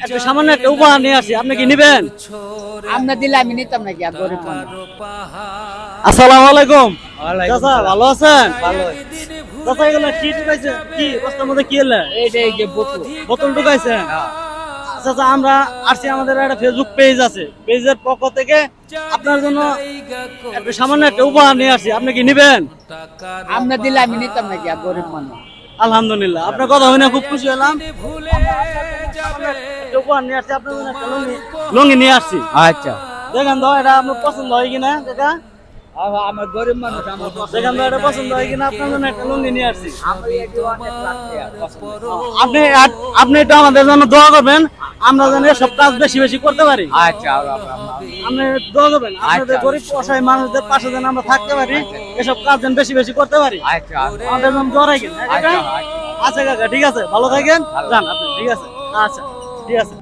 একটা সামান্য একটা উপহার নিয়ে আসি, আপনি কি নিবেন? আমরা দিলে আমি নিতাম নাকি আর গরিব মানুষ। আসসালামু আলাইকুম। চাচা ভালো আছেন? ভালো চাচা এগুলো কি ঢুকাইছে? কি বস্তার মধ্যে কি এলে? এইটাই যে বোতল। বোতল ঢুকাইছেন? চাচা আমরা আসছি, আমাদের একটা ফেসবুক পেজ আছে, পেজের পক্ষ থেকে আপনার জন্য একটা সামান্য একটা উপহার নিয়ে আসি, আপনি কি নিবেন? আমরা দিলে আমি নিতাম নাকি আর গরিব মানুষ। আলহামদুলিল্লাহ, আপনার কথা শুনে খুব খুশি হলাম। একটা উপহার নিয়ে আসছি আপনার জন্য, একটা লুঙ্গি নিয়ে আসছি। আচ্ছা, দেখেন তো এটা আপনার পছন্দ হয় কিনা কাকা, আমার গরিব মানুষ, আমার দেখেন তো এটা পছন্দ হয় কিনা, আপনার জন্য একটা লুঙ্গি নিয়ে আসছি। আপনি আপনি এটা আমাদের জন্য দোয়া করবেন, আমরা যেন এসব কাজ বেশি বেশি করতে পারি। আচ্ছা, আপনি দোয়া করবেন আপনাদের গরিব অসহায় মানুষদের পাশে যেন আমরা থাকতে পারি, এসব কাজ যেন বেশি বেশি করতে পারি। আচ্ছা, আমাদের জন্য দোয়া রাখেন। আচ্ছা কাকা, ঠিক আছে, ভালো থাকেন, যান আপনি। ঠিক আছে, আচ্ছা ঠিক আছে।